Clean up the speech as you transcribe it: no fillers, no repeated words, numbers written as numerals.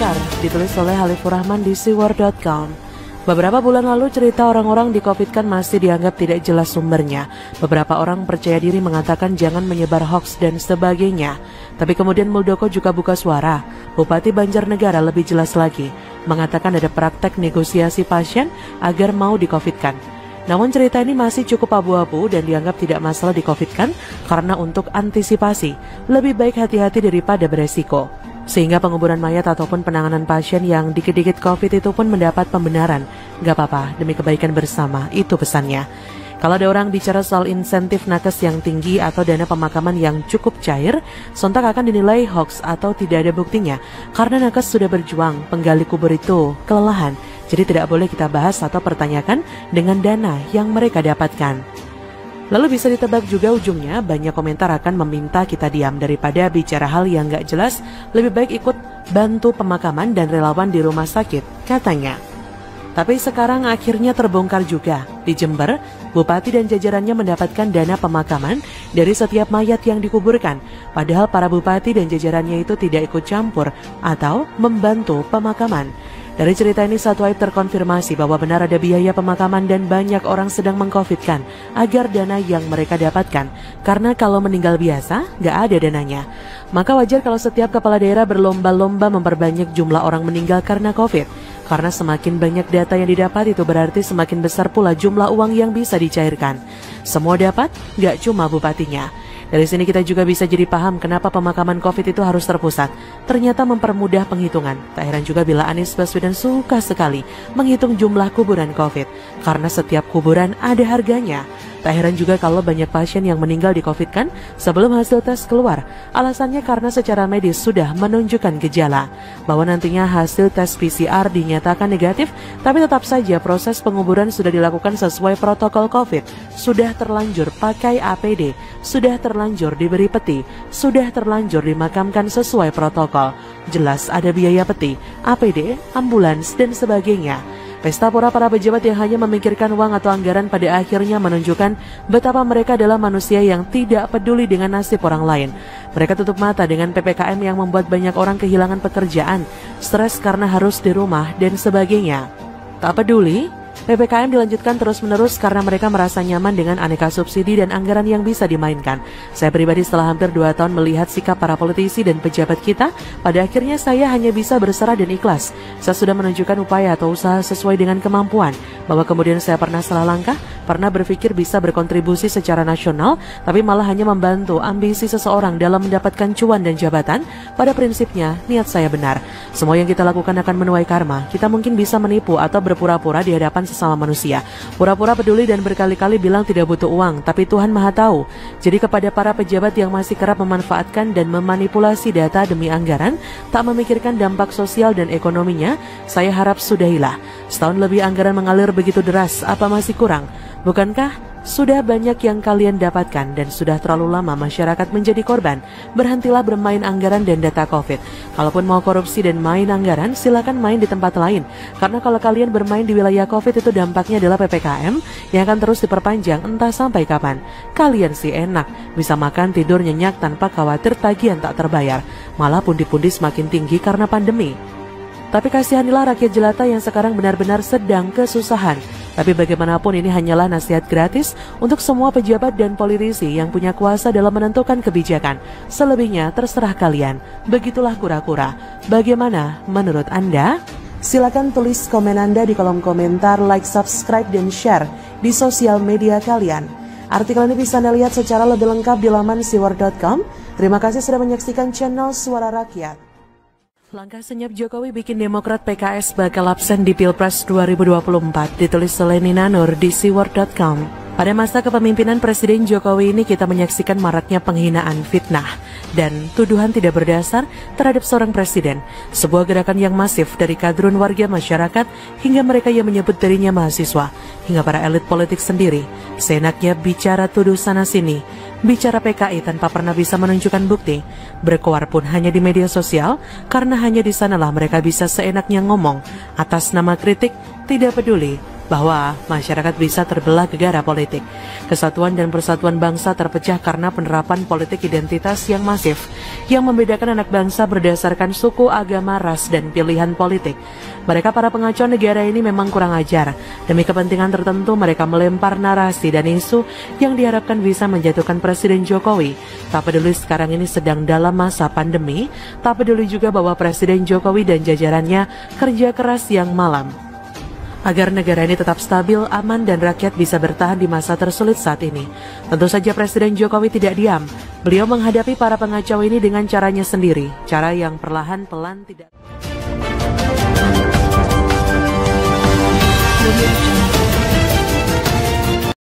terbongkar, ditulis oleh Halifur Rahman di siwar.com. Beberapa bulan lalu cerita orang-orang di-Covid-kan masih dianggap tidak jelas sumbernya. Beberapa orang percaya diri mengatakan jangan menyebar hoaks dan sebagainya. Tapi kemudian Muldoko juga buka suara. Bupati Banjarnegara lebih jelas lagi, mengatakan ada praktek negosiasi pasien agar mau di-Covid-kan. Namun cerita ini masih cukup abu-abu dan dianggap tidak masalah di-Covid-kan karena untuk antisipasi, lebih baik hati-hati daripada beresiko. Sehingga penguburan mayat ataupun penanganan pasien yang dikit-dikit COVID itu pun mendapat pembenaran. Gak apa-apa, demi kebaikan bersama, itu pesannya. Kalau ada orang bicara soal insentif nakes yang tinggi atau dana pemakaman yang cukup cair, sontak akan dinilai hoax atau tidak ada buktinya. Karena nakes sudah berjuang, penggali kubur itu kelelahan. Jadi tidak boleh kita bahas atau pertanyakan dengan dana yang mereka dapatkan. Lalu bisa ditebak juga ujungnya, banyak komentar akan meminta kita diam daripada bicara hal yang gak jelas, lebih baik ikut bantu pemakaman dan relawan di rumah sakit, katanya. Tapi sekarang akhirnya terbongkar juga. Di Jember, bupati dan jajarannya mendapatkan dana pemakaman dari setiap mayat yang dikuburkan. Padahal para bupati dan jajarannya itu tidak ikut campur atau membantu pemakaman. Dari cerita ini satu aib terkonfirmasi bahwa benar ada biaya pemakaman dan banyak orang sedang mengcovidkan agar dana yang mereka dapatkan. Karena kalau meninggal biasa, gak ada dananya. Maka wajar kalau setiap kepala daerah berlomba-lomba memperbanyak jumlah orang meninggal karena COVID. Karena semakin banyak data yang didapat itu berarti semakin besar pula jumlah uang yang bisa dicairkan. Semua dapat, gak cuma bupatinya. Dari sini kita juga bisa jadi paham kenapa pemakaman COVID itu harus terpusat. Ternyata mempermudah penghitungan. Tak heran juga bila Anies Baswedan suka sekali menghitung jumlah kuburan COVID. Karena setiap kuburan ada harganya. Tak heran juga kalau banyak pasien yang meninggal di COVID kan sebelum hasil tes keluar. Alasannya karena secara medis sudah menunjukkan gejala. Bahwa nantinya hasil tes PCR dinyatakan negatif, tapi tetap saja proses penguburan sudah dilakukan sesuai protokol COVID. Sudah terlanjur pakai APD, sudah terlanjur diberi peti, sudah terlanjur dimakamkan sesuai protokol. Jelas ada biaya peti, APD, ambulans, dan sebagainya. Pesta pora para pejabat yang hanya memikirkan uang atau anggaran pada akhirnya menunjukkan betapa mereka adalah manusia yang tidak peduli dengan nasib orang lain. Mereka tutup mata dengan PPKM yang membuat banyak orang kehilangan pekerjaan, stres karena harus di rumah, dan sebagainya. Tak peduli, PPKM dilanjutkan terus-menerus karena mereka merasa nyaman dengan aneka subsidi dan anggaran yang bisa dimainkan. Saya pribadi setelah hampir 2 tahun melihat sikap para politisi dan pejabat kita, pada akhirnya saya hanya bisa berserah dan ikhlas. Saya sudah menunjukkan upaya atau usaha sesuai dengan kemampuan. Bahwa kemudian saya pernah salah langkah, pernah berpikir bisa berkontribusi secara nasional, tapi malah hanya membantu ambisi seseorang dalam mendapatkan cuan dan jabatan. Pada prinsipnya, niat saya benar. Semua yang kita lakukan akan menuai karma. Kita mungkin bisa menipu atau berpura-pura di hadapan sesama manusia. Pura-pura peduli dan berkali-kali bilang tidak butuh uang, tapi Tuhan Maha Tahu. Jadi kepada para pejabat yang masih kerap memanfaatkan dan memanipulasi data demi anggaran, tak memikirkan dampak sosial dan ekonominya, saya harap sudahilah. Setahun lebih anggaran mengalir begitu deras, apa masih kurang? Bukankah sudah banyak yang kalian dapatkan dan sudah terlalu lama masyarakat menjadi korban? Berhentilah bermain anggaran dan data COVID. Kalaupun mau korupsi dan main anggaran, silakan main di tempat lain. Karena kalau kalian bermain di wilayah COVID itu dampaknya adalah PPKM yang akan terus diperpanjang entah sampai kapan. Kalian sih enak, bisa makan, tidur, nyenyak tanpa khawatir tagihan tak terbayar. Malah pundi-pundi semakin tinggi karena pandemi. Tapi kasihanilah rakyat jelata yang sekarang benar-benar sedang kesusahan. Tapi bagaimanapun ini hanyalah nasihat gratis untuk semua pejabat dan politisi yang punya kuasa dalam menentukan kebijakan. Selebihnya terserah kalian. Begitulah kura-kura. Bagaimana menurut Anda? Silakan tulis komen Anda di kolom komentar, like, subscribe, dan share di sosial media kalian. Artikel ini bisa Anda lihat secara lebih lengkap di laman siwar.com. Terima kasih sudah menyaksikan channel Suara Rakyat. Langkah senyap Jokowi bikin Demokrat PKS bakal absen di Pilpres 2024, ditulis oleh Nina Nur di siwar.com. Pada masa kepemimpinan Presiden Jokowi ini kita menyaksikan maraknya penghinaan, fitnah, dan tuduhan tidak berdasar terhadap seorang presiden. Sebuah gerakan yang masif dari kadrun warga masyarakat hingga mereka yang menyebut dirinya mahasiswa, hingga para elit politik sendiri. Seenaknya bicara tuduh sana-sini, bicara PKI tanpa pernah bisa menunjukkan bukti, berkoar pun hanya di media sosial, karena hanya di sanalah mereka bisa seenaknya ngomong atas nama kritik, tidak peduli bahwa masyarakat bisa terbelah gegara politik. Kesatuan dan persatuan bangsa terpecah karena penerapan politik identitas yang masif, yang membedakan anak bangsa berdasarkan suku, agama, ras, dan pilihan politik. Mereka para pengacau negara ini memang kurang ajar. Demi kepentingan tertentu mereka melempar narasi dan isu yang diharapkan bisa menjatuhkan Presiden Jokowi. Tak peduli sekarang ini sedang dalam masa pandemi, tak peduli juga bahwa Presiden Jokowi dan jajarannya kerja keras siang malam agar negara ini tetap stabil, aman, dan rakyat bisa bertahan di masa tersulit saat ini. Tentu saja Presiden Jokowi tidak diam. Beliau menghadapi para pengacau ini dengan caranya sendiri, cara yang perlahan-pelan tidak...